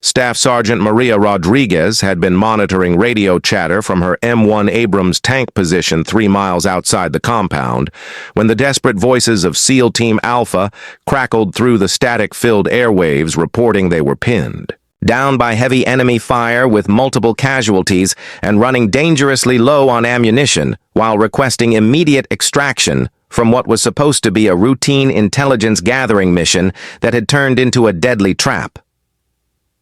Staff Sergeant Maria Rodriguez had been monitoring radio chatter from her M1 Abrams tank position 3 miles outside the compound when the desperate voices of SEAL Team Alpha crackled through the static-filled airwaves reporting they were pinned. Down by heavy enemy fire with multiple casualties and running dangerously low on ammunition while requesting immediate extraction from what was supposed to be a routine intelligence gathering mission that had turned into a deadly trap.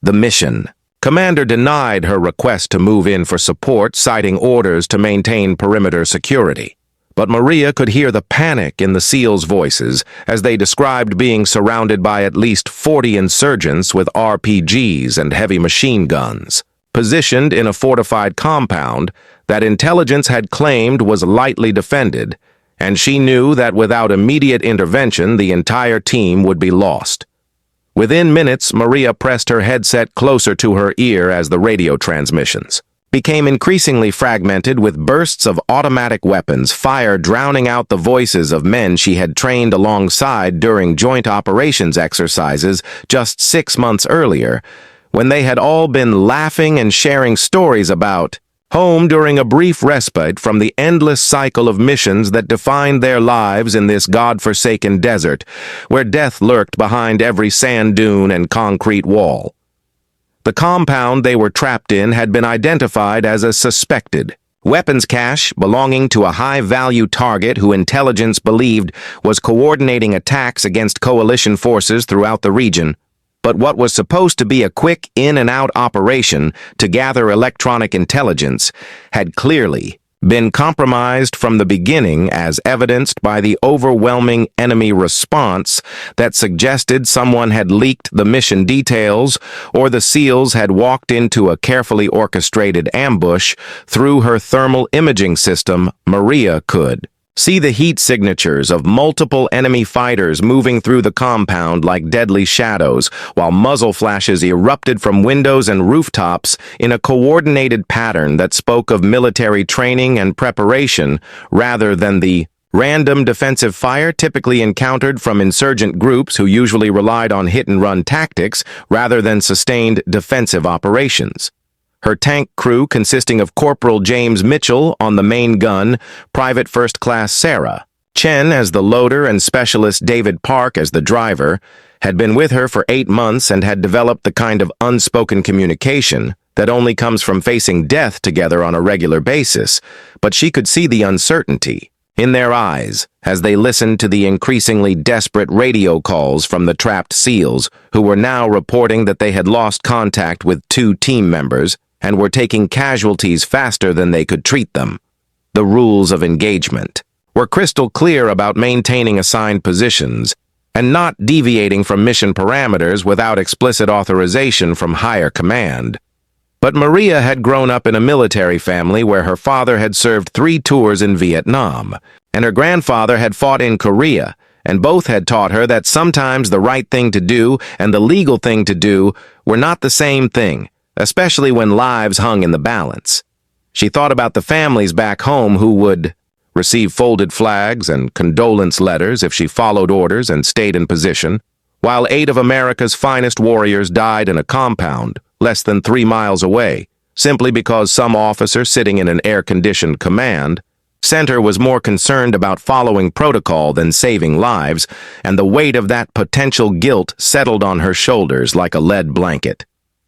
The mission. Commander denied her request to move in for support, citing orders to maintain perimeter security. But Maria could hear the panic in the SEALs' voices as they described being surrounded by at least 40 insurgents with RPGs and heavy machine guns, positioned in a fortified compound that intelligence had claimed was lightly defended, and she knew that without immediate intervention the entire team would be lost. Within minutes, Maria pressed her headset closer to her ear as the radio transmissions became increasingly fragmented with bursts of automatic weapons fire drowning out the voices of men she had trained alongside during joint operations exercises just 6 months earlier, when they had all been laughing and sharing stories about home during a brief respite from the endless cycle of missions that defined their lives in this God-forsaken desert, where death lurked behind every sand dune and concrete wall. The compound they were trapped in had been identified as a suspected weapons cache belonging to a high-value target who intelligence believed was coordinating attacks against coalition forces throughout the region. But what was supposed to be a quick in-and-out operation to gather electronic intelligence had clearly been compromised from the beginning, as evidenced by the overwhelming enemy response that suggested someone had leaked the mission details or the SEALs had walked into a carefully orchestrated ambush. Through her thermal imaging system, Maria could see the heat signatures of multiple enemy fighters moving through the compound like deadly shadows, while muzzle flashes erupted from windows and rooftops in a coordinated pattern that spoke of military training and preparation rather than the random defensive fire typically encountered from insurgent groups who usually relied on hit-and-run tactics rather than sustained defensive operations. Her tank crew, consisting of Corporal James Mitchell on the main gun, Private First Class Sarah Chen as the loader, and Specialist David Park as the driver, had been with her for 8 months and had developed the kind of unspoken communication that only comes from facing death together on a regular basis, but she could see the uncertainty in their eyes as they listened to the increasingly desperate radio calls from the trapped SEALs, who were now reporting that they had lost contact with 2 team members and were taking casualties faster than they could treat them. The rules of engagement were crystal clear about maintaining assigned positions and not deviating from mission parameters without explicit authorization from higher command. But Maria had grown up in a military family where her father had served 3 tours in Vietnam, and her grandfather had fought in Korea, and both had taught her that sometimes the right thing to do and the legal thing to do were not the same thing, especially when lives hung in the balance. She thought about the families back home who would receive folded flags and condolence letters if she followed orders and stayed in position, while 8 of America's finest warriors died in a compound less than 3 miles away, simply because some officer sitting in an air-conditioned command center was more concerned about following protocol than saving lives, and the weight of that potential guilt settled on her shoulders like a lead blanket.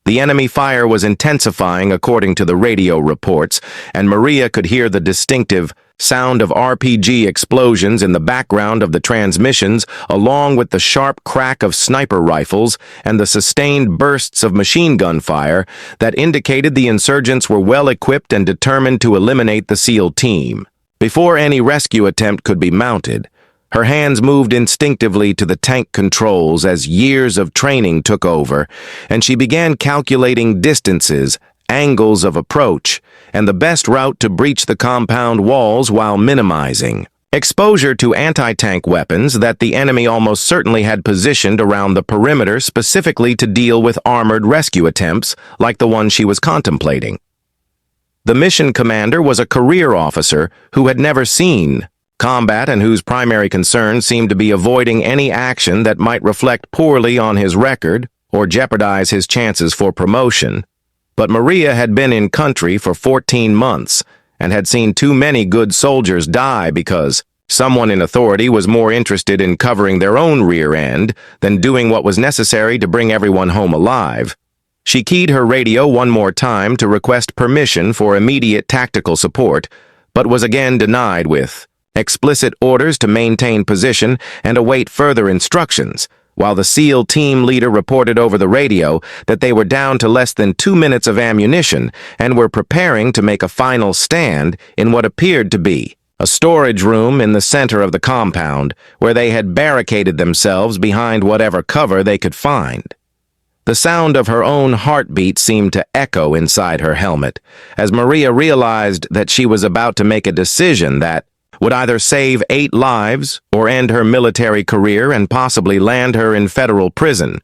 The enemy fire was intensifying according to the radio reports, and Maria could hear the distinctive sound of RPG explosions in the background of the transmissions, along with the sharp crack of sniper rifles and the sustained bursts of machine gun fire that indicated the insurgents were well equipped and determined to eliminate the SEAL team. Before any rescue attempt could be mounted, her hands moved instinctively to the tank controls as years of training took over, and she began calculating distances, angles of approach, and the best route to breach the compound walls while minimizing exposure to anti-tank weapons that the enemy almost certainly had positioned around the perimeter specifically to deal with armored rescue attempts like the one she was contemplating. The mission commander was a career officer who had never seen combat and whose primary concern seemed to be avoiding any action that might reflect poorly on his record or jeopardize his chances for promotion. But Maria had been in country for 14 months and had seen too many good soldiers die because someone in authority was more interested in covering their own rear end than doing what was necessary to bring everyone home alive. She keyed her radio one more time to request permission for immediate tactical support, but was again denied with explicit orders to maintain position and await further instructions, while the SEAL team leader reported over the radio that they were down to less than 2 minutes of ammunition and were preparing to make a final stand in what appeared to be a storage room in the center of the compound, where they had barricaded themselves behind whatever cover they could find. The sound of her own heartbeat seemed to echo inside her helmet, as Maria realized that she was about to make a decision that would either save 8 lives or end her military career and possibly land her in federal prison.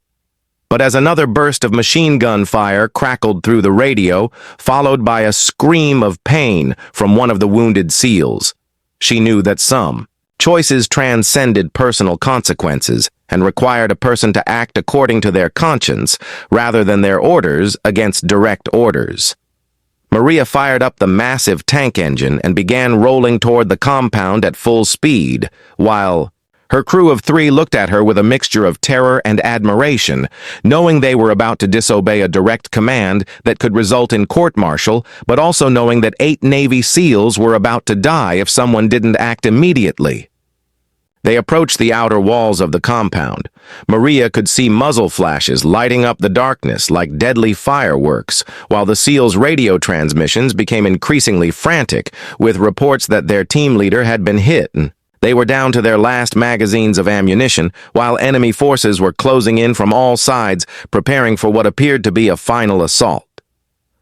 But as another burst of machine gun fire crackled through the radio, followed by a scream of pain from one of the wounded SEALs, she knew that some choices transcended personal consequences and required a person to act according to their conscience rather than their orders against direct orders. Maria fired up the massive tank engine and began rolling toward the compound at full speed, while her crew of 3 looked at her with a mixture of terror and admiration, knowing they were about to disobey a direct command that could result in court-martial, but also knowing that 8 Navy SEALs were about to die if someone didn't act immediately. They approached the outer walls of the compound. Maria could see muzzle flashes lighting up the darkness like deadly fireworks, while the SEALs' radio transmissions became increasingly frantic, with reports that their team leader had been hit. They were down to their last magazines of ammunition, while enemy forces were closing in from all sides, preparing for what appeared to be a final assault.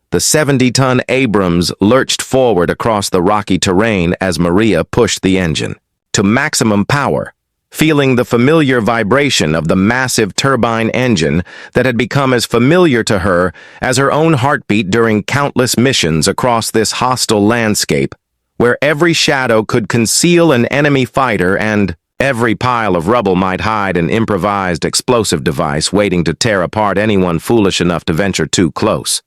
The 70-ton Abrams lurched forward across the rocky terrain as Maria pushed the engine to maximum power, feeling the familiar vibration of the massive turbine engine that had become as familiar to her as her own heartbeat during countless missions across this hostile landscape, where every shadow could conceal an enemy fighter and every pile of rubble might hide an improvised explosive device waiting to tear apart anyone foolish enough to venture too close.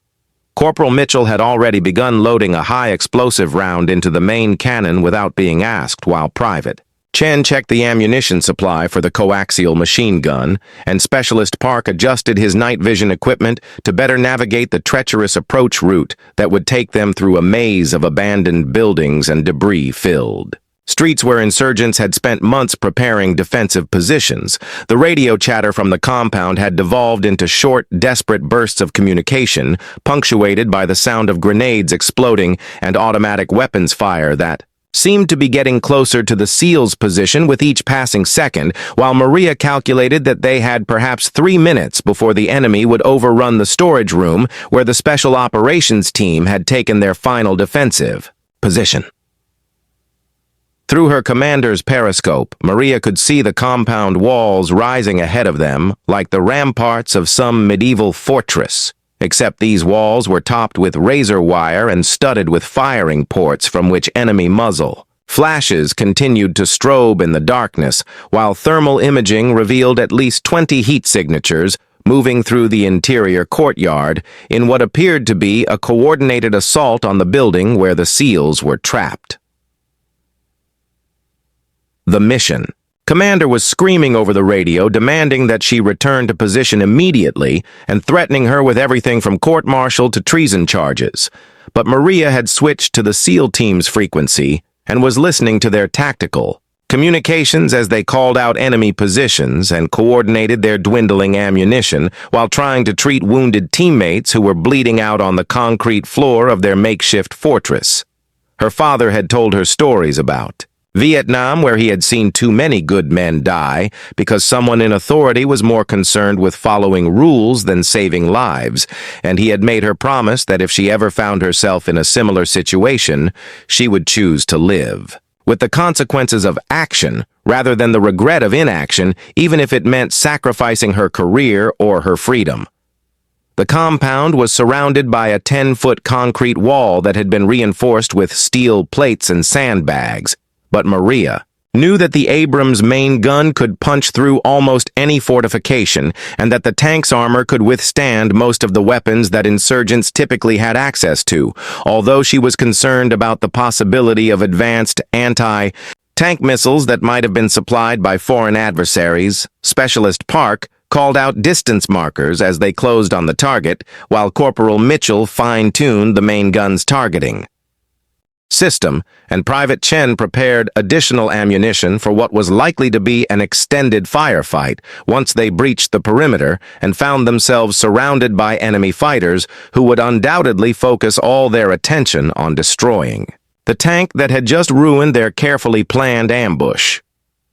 Corporal Mitchell had already begun loading a high explosive round into the main cannon without being asked, while Private Chen checked the ammunition supply for the coaxial machine gun, and Specialist Park adjusted his night vision equipment to better navigate the treacherous approach route that would take them through a maze of abandoned buildings and debris-filled streets where insurgents had spent months preparing defensive positions. The radio chatter from the compound had devolved into short, desperate bursts of communication, punctuated by the sound of grenades exploding and automatic weapons fire that seemed to be getting closer to the SEALs' position with each passing second, while Maria calculated that they had perhaps 3 minutes before the enemy would overrun the storage room where the Special Operations team had taken their final defensive position. Through her commander's periscope, Maria could see the compound walls rising ahead of them like the ramparts of some medieval fortress, except these walls were topped with razor wire and studded with firing ports from which enemy muzzle flashes continued to strobe in the darkness, while thermal imaging revealed at least 20 heat signatures moving through the interior courtyard in what appeared to be a coordinated assault on the building where the SEALs were trapped. The mission. Commander was screaming over the radio, demanding that she return to position immediately and threatening her with everything from court-martial to treason charges. But Maria had switched to the SEAL team's frequency and was listening to their tactical communications as they called out enemy positions and coordinated their dwindling ammunition while trying to treat wounded teammates who were bleeding out on the concrete floor of their makeshift fortress. Her father had told her stories about Vietnam, where he had seen too many good men die because someone in authority was more concerned with following rules than saving lives, and he had made her promise that if she ever found herself in a similar situation, she would choose to live, with the consequences of action rather than the regret of inaction, even if it meant sacrificing her career or her freedom. The compound was surrounded by a 10-foot concrete wall that had been reinforced with steel plates and sandbags. But Maria knew that the Abrams main gun could punch through almost any fortification and that the tank's armor could withstand most of the weapons that insurgents typically had access to, although she was concerned about the possibility of advanced anti-tank missiles that might have been supplied by foreign adversaries. Specialist Park called out distance markers as they closed on the target, while Corporal Mitchell fine-tuned the main gun's targeting system, and Private Chen prepared additional ammunition for what was likely to be an extended firefight once they breached the perimeter and found themselves surrounded by enemy fighters who would undoubtedly focus all their attention on destroying the tank that had just ruined their carefully planned ambush.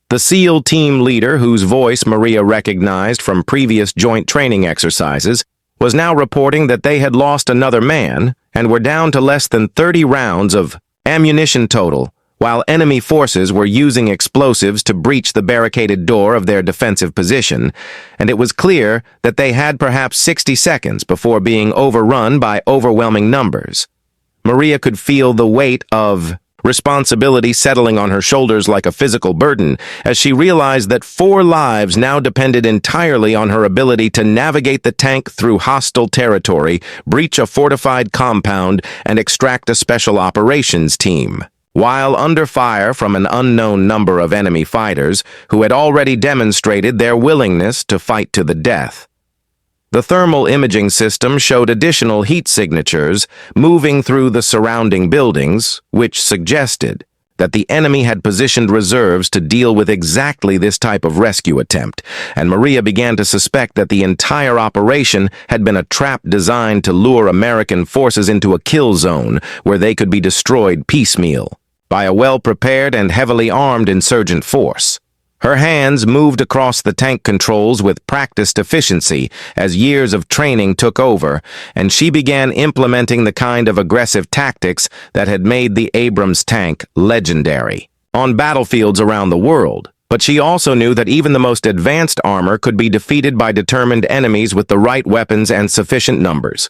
The SEAL team leader, whose voice Maria recognized from previous joint training exercises, was now reporting that they had lost another man and were down to less than 30 rounds of ammunition total, while enemy forces were using explosives to breach the barricaded door of their defensive position, and it was clear that they had perhaps 60 seconds before being overrun by overwhelming numbers. Maria could feel the weight of responsibility settling on her shoulders like a physical burden as she realized that 4 lives now depended entirely on her ability to navigate the tank through hostile territory, breach a fortified compound, and extract a special operations team. While under fire from an unknown number of enemy fighters who had already demonstrated their willingness to fight to the death. The thermal imaging system showed additional heat signatures moving through the surrounding buildings, which suggested that the enemy had positioned reserves to deal with exactly this type of rescue attempt, and Maria began to suspect that the entire operation had been a trap designed to lure American forces into a kill zone where they could be destroyed piecemeal by a well-prepared and heavily armed insurgent force. Her hands moved across the tank controls with practiced efficiency as years of training took over, and she began implementing the kind of aggressive tactics that had made the Abrams tank legendary on battlefields around the world. But she also knew that even the most advanced armor could be defeated by determined enemies with the right weapons and sufficient numbers.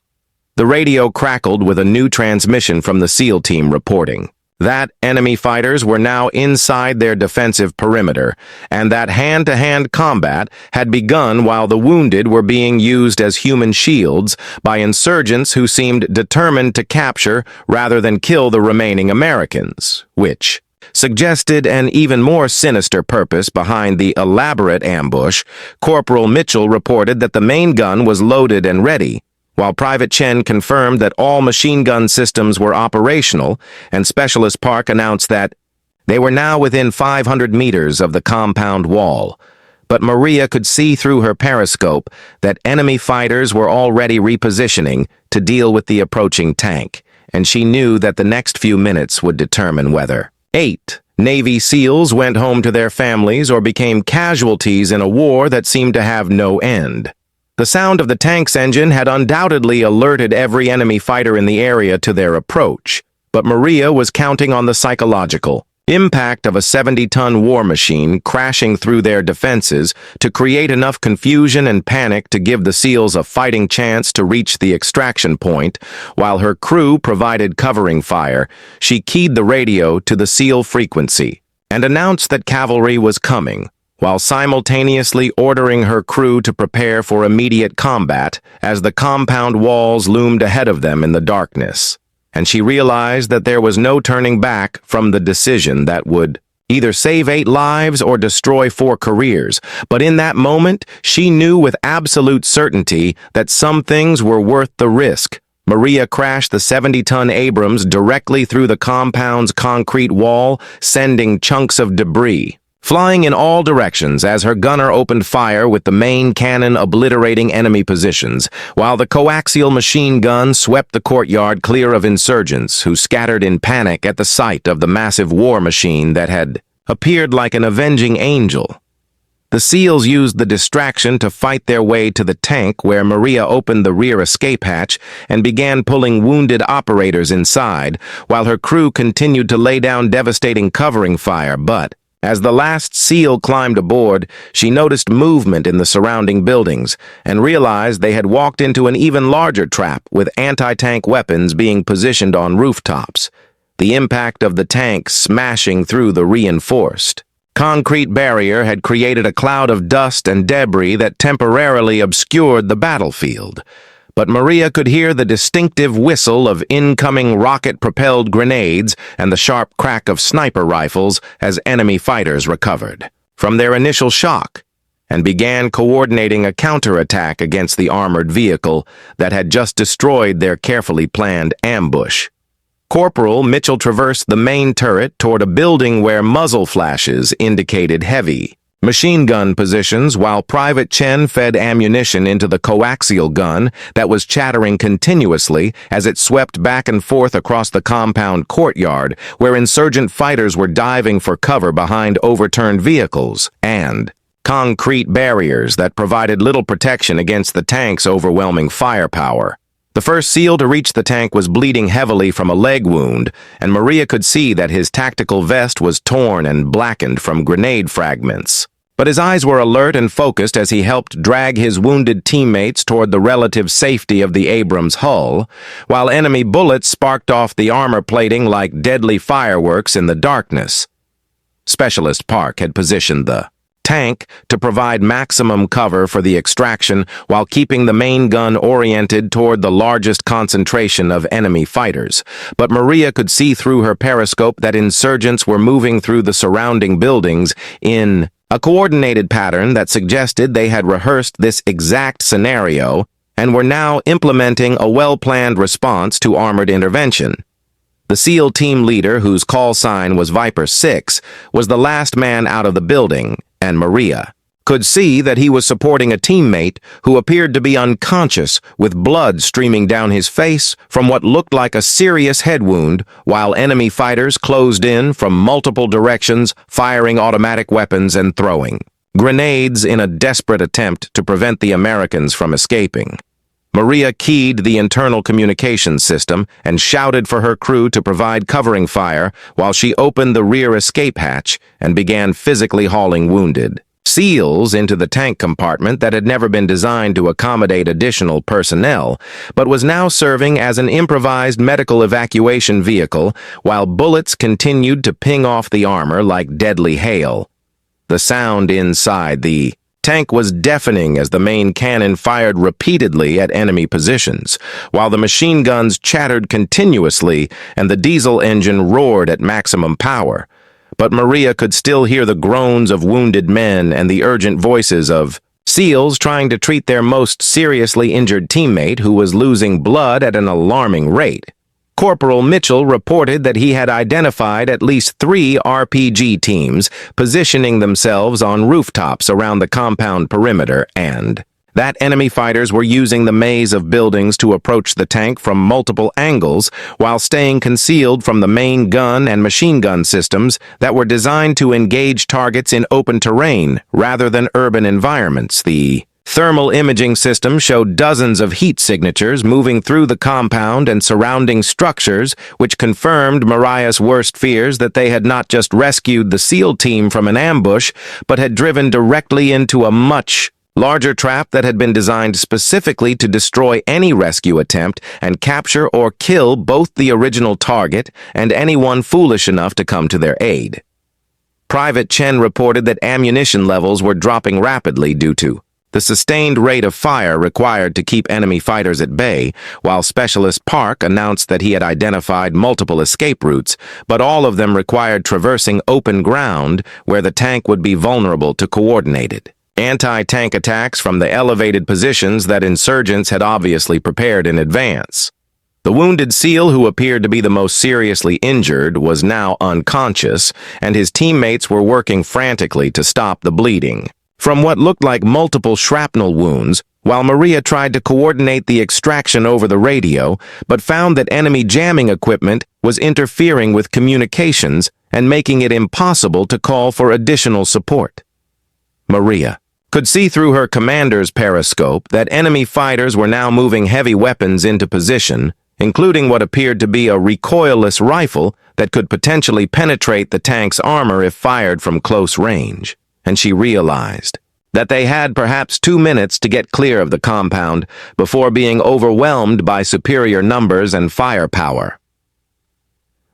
The radio crackled with a new transmission from the SEAL team reporting that enemy fighters were now inside their defensive perimeter, and that hand-to-hand combat had begun while the wounded were being used as human shields by insurgents who seemed determined to capture rather than kill the remaining Americans, which suggested an even more sinister purpose behind the elaborate ambush. Corporal Mitchell reported that the main gun was loaded and ready, while Private Chen confirmed that all machine gun systems were operational, and Specialist Park announced that they were now within 500 meters of the compound wall. But Maria could see through her periscope that enemy fighters were already repositioning to deal with the approaching tank, and she knew that the next few minutes would determine whether 8 Navy SEALs went home to their families or became casualties in a war that seemed to have no end. The sound of the tank's engine had undoubtedly alerted every enemy fighter in the area to their approach, but Maria was counting on the psychological impact of a 70-ton war machine crashing through their defenses to create enough confusion and panic to give the SEALs a fighting chance to reach the extraction point. While her crew provided covering fire, she keyed the radio to the SEAL frequency and announced that cavalry was coming, while simultaneously ordering her crew to prepare for immediate combat as the compound walls loomed ahead of them in the darkness. And she realized that there was no turning back from the decision that would either save 8 lives or destroy 4 careers. But in that moment, she knew with absolute certainty that some things were worth the risk. Maria crashed the 70-ton Abrams directly through the compound's concrete wall, sending chunks of debris flying in all directions as her gunner opened fire with the main cannon obliterating enemy positions, while the coaxial machine gun swept the courtyard clear of insurgents who scattered in panic at the sight of the massive war machine that had appeared like an avenging angel. The SEALs used the distraction to fight their way to the tank, where Maria opened the rear escape hatch and began pulling wounded operators inside, while her crew continued to lay down devastating covering fire. But as the last SEAL climbed aboard, she noticed movement in the surrounding buildings and realized they had walked into an even larger trap with anti-tank weapons being positioned on rooftops, the impact of the tank smashing through the reinforced concrete barrier had created a cloud of dust and debris that temporarily obscured the battlefield. But Maria could hear the distinctive whistle of incoming rocket-propelled grenades and the sharp crack of sniper rifles as enemy fighters recovered from their initial shock and began coordinating a counterattack against the armored vehicle that had just destroyed their carefully planned ambush. Corporal Mitchell traversed the main turret toward a building where muzzle flashes indicated heavy machine gun positions, while Private Chen fed ammunition into the coaxial gun that was chattering continuously as it swept back and forth across the compound courtyard where insurgent fighters were diving for cover behind overturned vehicles and concrete barriers that provided little protection against the tank's overwhelming firepower. The first SEAL to reach the tank was bleeding heavily from a leg wound, and Maria could see that his tactical vest was torn and blackened from grenade fragments. But his eyes were alert and focused as he helped drag his wounded teammates toward the relative safety of the Abrams hull, while enemy bullets sparked off the armor plating like deadly fireworks in the darkness. Specialist Park had positioned the tank to provide maximum cover for the extraction while keeping the main gun oriented toward the largest concentration of enemy fighters. But Maria could see through her periscope that insurgents were moving through the surrounding buildings in a coordinated pattern that suggested they had rehearsed this exact scenario and were now implementing a well-planned response to armored intervention. The SEAL team leader, whose call sign was Viper 6, was the last man out of the building, and Maria could see that he was supporting a teammate who appeared to be unconscious with blood streaming down his face from what looked like a serious head wound, while enemy fighters closed in from multiple directions, firing automatic weapons and throwing grenades in a desperate attempt to prevent the Americans from escaping. Maria keyed the internal communications system and shouted for her crew to provide covering fire while she opened the rear escape hatch and began physically hauling wounded SEALs into the tank compartment that had never been designed to accommodate additional personnel, but was now serving as an improvised medical evacuation vehicle while bullets continued to ping off the armor like deadly hail. The sound inside the tank was deafening as the main cannon fired repeatedly at enemy positions, while the machine guns chattered continuously and the diesel engine roared at maximum power. But Maria could still hear the groans of wounded men and the urgent voices of SEALs trying to treat their most seriously injured teammate who was losing blood at an alarming rate. Corporal Mitchell reported that he had identified at least 3 RPG teams positioning themselves on rooftops around the compound perimeter and that enemy fighters were using the maze of buildings to approach the tank from multiple angles while staying concealed from the main gun and machine gun systems that were designed to engage targets in open terrain rather than urban environments. The thermal imaging system showed dozens of heat signatures moving through the compound and surrounding structures, which confirmed Mariah's worst fears that they had not just rescued the SEAL team from an ambush, but had driven directly into a much larger trap that had been designed specifically to destroy any rescue attempt and capture or kill both the original target and anyone foolish enough to come to their aid. Private Chen reported that ammunition levels were dropping rapidly due to the sustained rate of fire required to keep enemy fighters at bay, while Specialist Park announced that he had identified multiple escape routes, but all of them required traversing open ground where the tank would be vulnerable to coordinated anti-tank attacks from the elevated positions that insurgents had obviously prepared in advance. The wounded SEAL, who appeared to be the most seriously injured, was now unconscious, and his teammates were working frantically to stop the bleeding from what looked like multiple shrapnel wounds, while Maria tried to coordinate the extraction over the radio, but found that enemy jamming equipment was interfering with communications and making it impossible to call for additional support. Maria could see through her commander's periscope that enemy fighters were now moving heavy weapons into position, including what appeared to be a recoilless rifle that could potentially penetrate the tank's armor if fired from close range. And she realized that they had perhaps 2 minutes to get clear of the compound before being overwhelmed by superior numbers and firepower.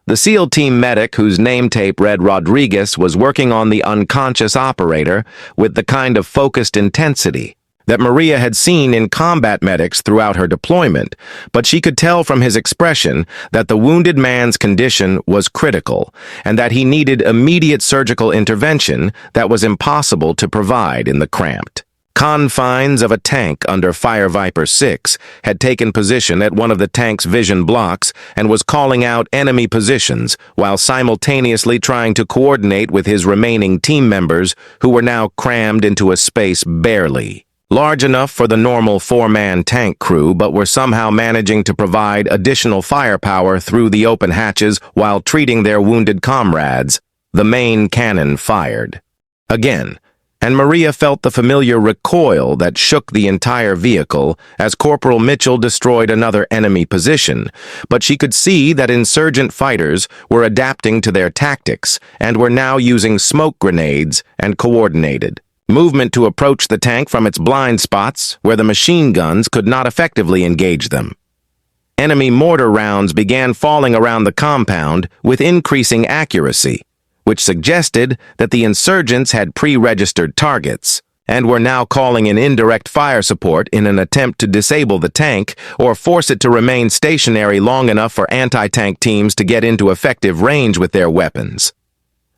The SEAL team medic, whose name tape read Rodriguez, was working on the unconscious operator with the kind of focused intensity that Maria had seen in combat medics throughout her deployment, but she could tell from his expression that the wounded man's condition was critical and that he needed immediate surgical intervention that was impossible to provide in the cramped confines of a tank under Fire Viper 6 had taken position at one of the tank's vision blocks and was calling out enemy positions while simultaneously trying to coordinate with his remaining team members who were now crammed into a space barely large enough for the normal four-man tank crew, but were somehow managing to provide additional firepower through the open hatches while treating their wounded comrades. The main cannon fired again, and Maria felt the familiar recoil that shook the entire vehicle as Corporal Mitchell destroyed another enemy position, but she could see that insurgent fighters were adapting to their tactics and were now using smoke grenades and coordinated movement to approach the tank from its blind spots where the machine guns could not effectively engage them. Enemy mortar rounds began falling around the compound with increasing accuracy, which suggested that the insurgents had pre-registered targets and were now calling in indirect fire support in an attempt to disable the tank or force it to remain stationary long enough for anti-tank teams to get into effective range with their weapons.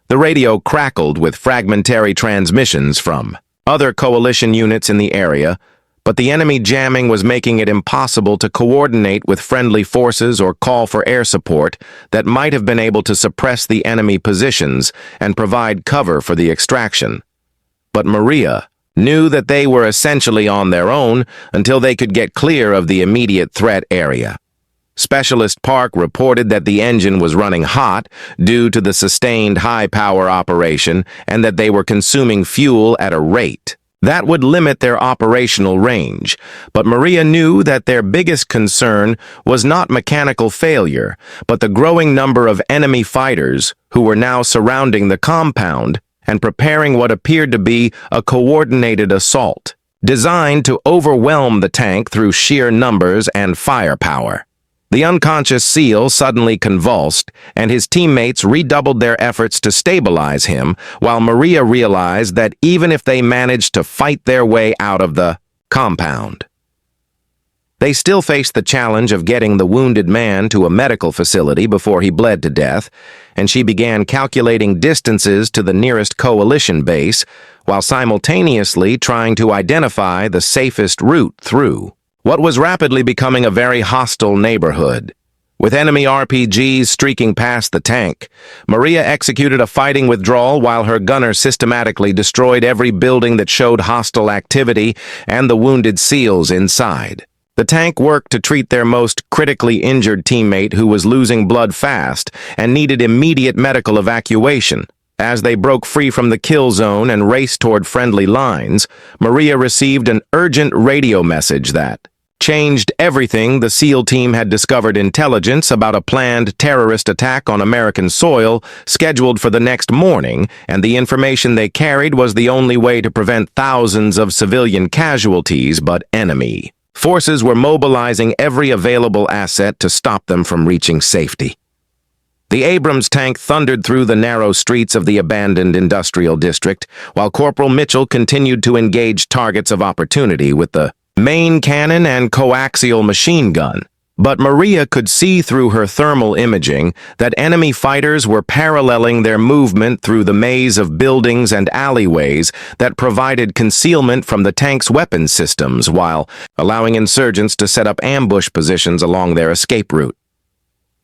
The radio crackled with fragmentary transmissions from other coalition units in the area, but the enemy jamming was making it impossible to coordinate with friendly forces or call for air support that might have been able to suppress the enemy positions and provide cover for the extraction. But Maria knew that they were essentially on their own until they could get clear of the immediate threat area. Specialist Park reported that the engine was running hot due to the sustained high-power operation and that they were consuming fuel at a rate that would limit their operational range, but Maria knew that their biggest concern was not mechanical failure, but the growing number of enemy fighters who were now surrounding the compound and preparing what appeared to be a coordinated assault, designed to overwhelm the tank through sheer numbers and firepower. The unconscious SEAL suddenly convulsed, and his teammates redoubled their efforts to stabilize him, while Maria realized that even if they managed to fight their way out of the compound, they still faced the challenge of getting the wounded man to a medical facility before he bled to death, and she began calculating distances to the nearest coalition base, while simultaneously trying to identify the safest route through what was rapidly becoming a very hostile neighborhood. With enemy RPGs streaking past the tank, Maria executed a fighting withdrawal while her gunner systematically destroyed every building that showed hostile activity and the wounded SEALs inside. The tank worked to treat their most critically injured teammate who was losing blood fast and needed immediate medical evacuation. As they broke free from the kill zone and raced toward friendly lines, Maria received an urgent radio message that changed everything. The SEAL team had discovered intelligence about a planned terrorist attack on American soil scheduled for the next morning, and the information they carried was the only way to prevent thousands of civilian casualties, but enemy forces were mobilizing every available asset to stop them from reaching safety. The Abrams tank thundered through the narrow streets of the abandoned industrial district, while Corporal Mitchell continued to engage targets of opportunity with the main cannon and coaxial machine gun. But Maria could see through her thermal imaging that enemy fighters were paralleling their movement through the maze of buildings and alleyways that provided concealment from the tank's weapon systems while allowing insurgents to set up ambush positions along their escape route.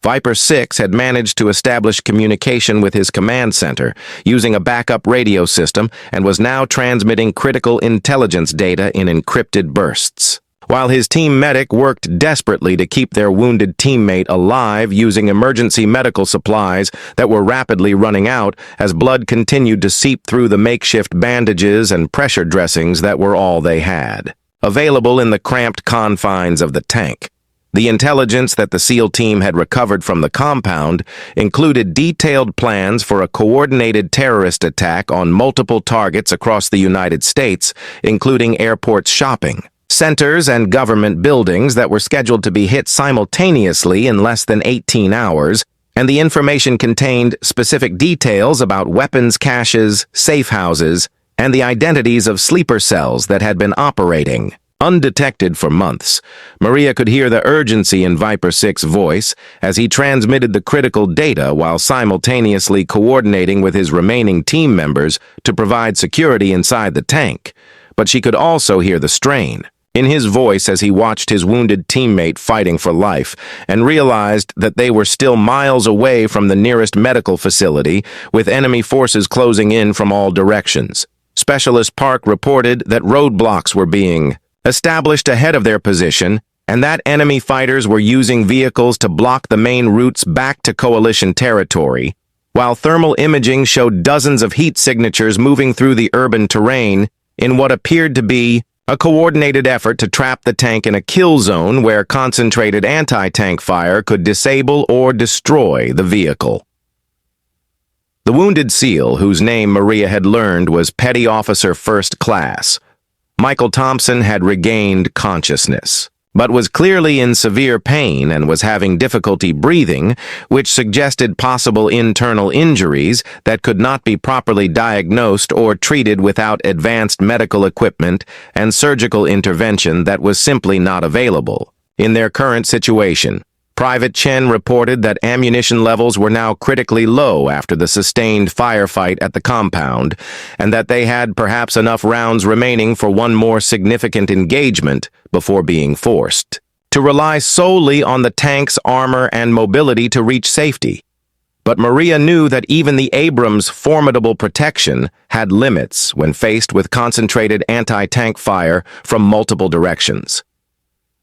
Viper 6 had managed to establish communication with his command center using a backup radio system and was now transmitting critical intelligence data in encrypted bursts, while his team medic worked desperately to keep their wounded teammate alive using emergency medical supplies that were rapidly running out as blood continued to seep through the makeshift bandages and pressure dressings that were all they had available in the cramped confines of the tank. The intelligence that the SEAL team had recovered from the compound included detailed plans for a coordinated terrorist attack on multiple targets across the United States, including airports, shopping centers, and government buildings that were scheduled to be hit simultaneously in less than 18 hours, and the information contained specific details about weapons caches, safe houses, and the identities of sleeper cells that had been operating. Undetected for months, Maria could hear the urgency in Viper 6's voice as he transmitted the critical data while simultaneously coordinating with his remaining team members to provide security inside the tank. But she could also hear the strain in his voice as he watched his wounded teammate fighting for life and realized that they were still miles away from the nearest medical facility, with enemy forces closing in from all directions. Specialist Park reported that roadblocks were being established ahead of their position, and that enemy fighters were using vehicles to block the main routes back to coalition territory, while thermal imaging showed dozens of heat signatures moving through the urban terrain in what appeared to be a coordinated effort to trap the tank in a kill zone where concentrated anti-tank fire could disable or destroy the vehicle. The wounded SEAL, whose name Maria had learned was Petty Officer First Class, Michael Thompson, had regained consciousness, but was clearly in severe pain and was having difficulty breathing, which suggested possible internal injuries that could not be properly diagnosed or treated without advanced medical equipment and surgical intervention that was simply not available. In their current situation, Private Chen reported that ammunition levels were now critically low after the sustained firefight at the compound, and that they had perhaps enough rounds remaining for one more significant engagement before being forced to rely solely on the tank's armor and mobility to reach safety. But Maria knew that even the Abrams' formidable protection had limits when faced with concentrated anti-tank fire from multiple directions.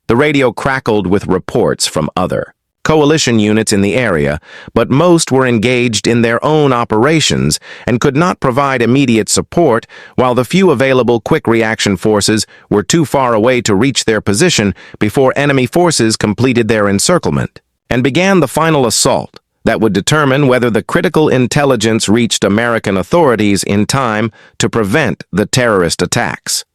The radio crackled with reports from other coalition units in the area, but most were engaged in their own operations and could not provide immediate support, while the few available quick reaction forces were too far away to reach their position before enemy forces completed their encirclement and began the final assault that would determine whether the critical intelligence reached American authorities in time to prevent the terrorist attacks.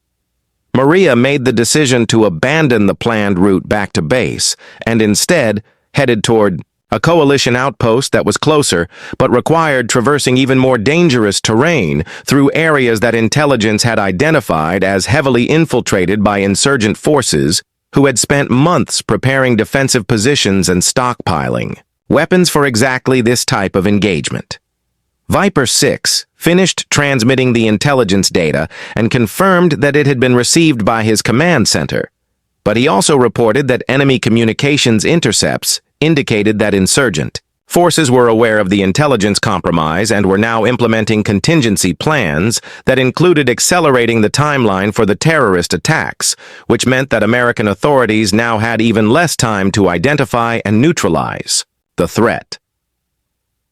Maria made the decision to abandon the planned route back to base and instead headed toward a coalition outpost that was closer but required traversing even more dangerous terrain through areas that intelligence had identified as heavily infiltrated by insurgent forces who had spent months preparing defensive positions and stockpiling weapons for exactly this type of engagement. Viper 6 finished transmitting the intelligence data and confirmed that it had been received by his command center, but he also reported that enemy communications intercepts indicated that insurgent forces were aware of the intelligence compromise and were now implementing contingency plans that included accelerating the timeline for the terrorist attacks, which meant that American authorities now had even less time to identify and neutralize the threat.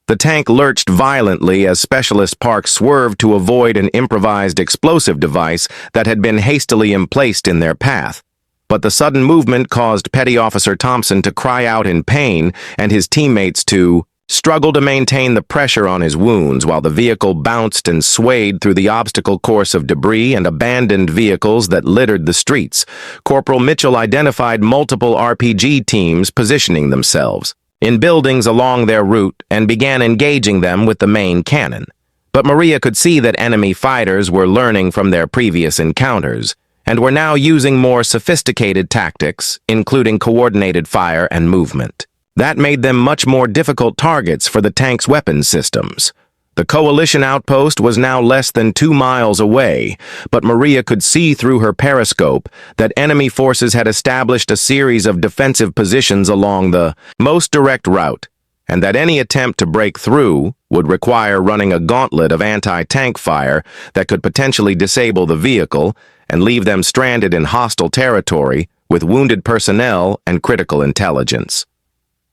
The tank lurched violently as Specialist Park swerved to avoid an improvised explosive device that had been hastily emplaced in their path. But the sudden movement caused Petty Officer Thompson to cry out in pain and his teammates to struggle to maintain the pressure on his wounds while the vehicle bounced and swayed through the obstacle course of debris and abandoned vehicles that littered the streets. Corporal Mitchell identified multiple RPG teams positioning themselves in buildings along their route and began engaging them with the main cannon. But Maria could see that enemy fighters were learning from their previous encounters and were now using more sophisticated tactics, including coordinated fire and movement. That made them much more difficult targets for the tank's weapons systems. The coalition outpost was now less than 2 miles away, but Maria could see through her periscope that enemy forces had established a series of defensive positions along the most direct route, and that any attempt to break through would require running a gauntlet of anti-tank fire that could potentially disable the vehicle and leave them stranded in hostile territory with wounded personnel and critical intelligence.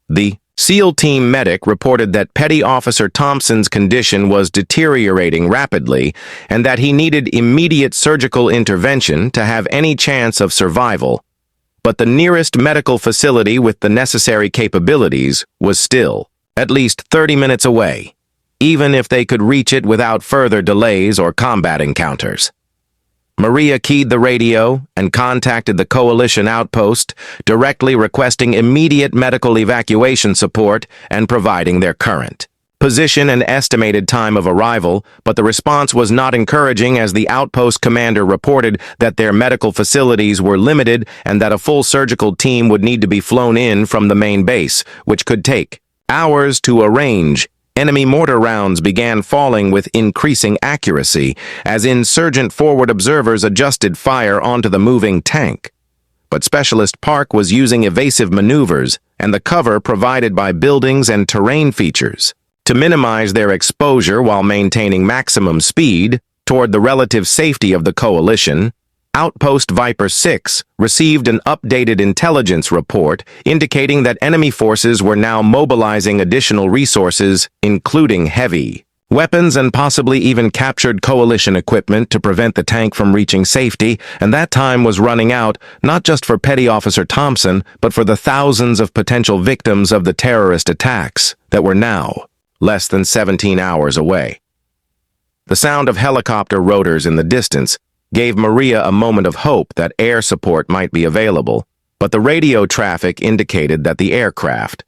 The SEAL Team medic reported that Petty Officer Thompson's condition was deteriorating rapidly and that he needed immediate surgical intervention to have any chance of survival. But the nearest medical facility with the necessary capabilities was still at least 30 minutes away, even if they could reach it without further delays or combat encounters. Maria keyed the radio and contacted the coalition outpost, directly requesting immediate medical evacuation support and providing their current position and estimated time of arrival, but the response was not encouraging as the outpost commander reported that their medical facilities were limited and that a full surgical team would need to be flown in from the main base, which could take hours to arrange. Enemy mortar rounds began falling with increasing accuracy as insurgent forward observers adjusted fire onto the moving tank. But Specialist Park was using evasive maneuvers and the cover provided by buildings and terrain features to minimize their exposure while maintaining maximum speed toward the relative safety of the coalition. Outpost Viper 6 received an updated intelligence report indicating that enemy forces were now mobilizing additional resources, including heavy weapons and possibly even captured coalition equipment to prevent the tank from reaching safety, and that time was running out not just for Petty Officer Thompson, but for the thousands of potential victims of the terrorist attacks that were now less than 17 hours away. The sound of helicopter rotors in the distance gave Maria a moment of hope that air support might be available, but the radio traffic indicated that the aircraft